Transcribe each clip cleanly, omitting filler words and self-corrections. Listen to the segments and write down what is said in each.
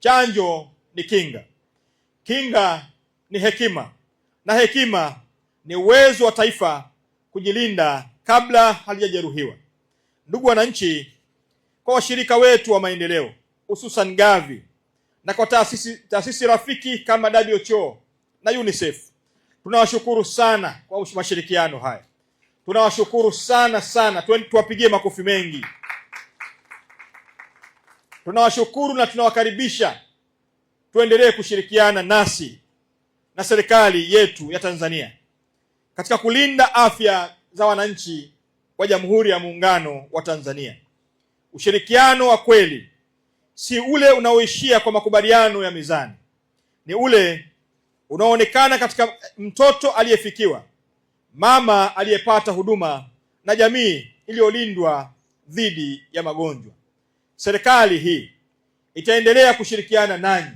Chanjo ni kinga, kinga ni hekima, na hekima ni uwezo wa taifa kujilinda kabla halijajeruhiwa. Ndugu wananchi, kwa washirika wetu wa maendeleo hususan Gavi na kwa taasisi rafiki kama WHO na UNICEF, tunawashukuru sana kwa mashirikiano haya. Tunawashukuru sana, tuwapigie makofi mengi. Tunawashukuru na tunawakaribisha tuendelee kushirikiana nasi na serikali yetu ya Tanzania katika kulinda afya za wananchi wa Jamhuri ya Muungano wa Tanzania. Ushirikiano wa kweli si ule unaoishia kwa makubaliano ya mezani, ni ule unaoonekana katika mtoto aliyefikiwa, mama aliyepata huduma na jamii iliyolindwa dhidi ya magonjwa. Serikali hii itaendelea kushirikiana nanyi,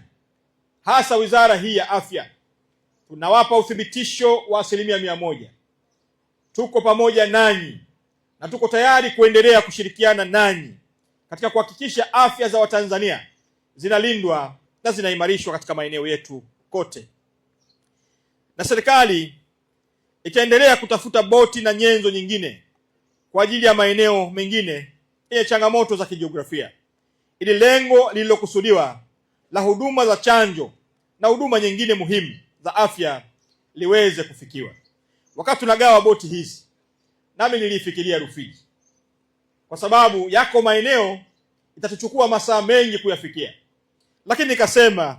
hasa wizara hii ya afya. Tunawapa uthibitisho wa 100%. Tuko pamoja nanyi na tuko tayari kuendelea kushirikiana nanyi katika kuhakikisha afya za Watanzania zinalindwa na zinaimarishwa katika maeneo yetu kote. Na serikali itaendelea kutafuta boti na nyenzo nyingine kwa ajili ya maeneo mengine yenye changamoto za kijiografia, ili lengo lililokusudiwa la huduma za chanjo na huduma nyingine muhimu za afya liweze kufikiwa. Wakati tunagawa boti hizi, nami nilifikiria Rufiji, kwa sababu yako maeneo itatuchukua masaa mengi kuyafikia, lakini nikasema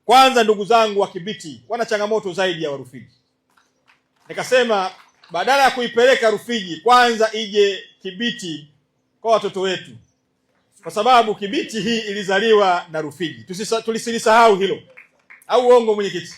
kwanza, ndugu zangu wa Kibiti wana changamoto zaidi ya Warufiji. Nikasema badala ya kuipeleka Rufiji, kwanza ije Kibiti kwa watoto wetu, kwa sababu Kibiti hii ilizaliwa na Rufiji. Tulisahau hilo, au uongo mwenyekiti?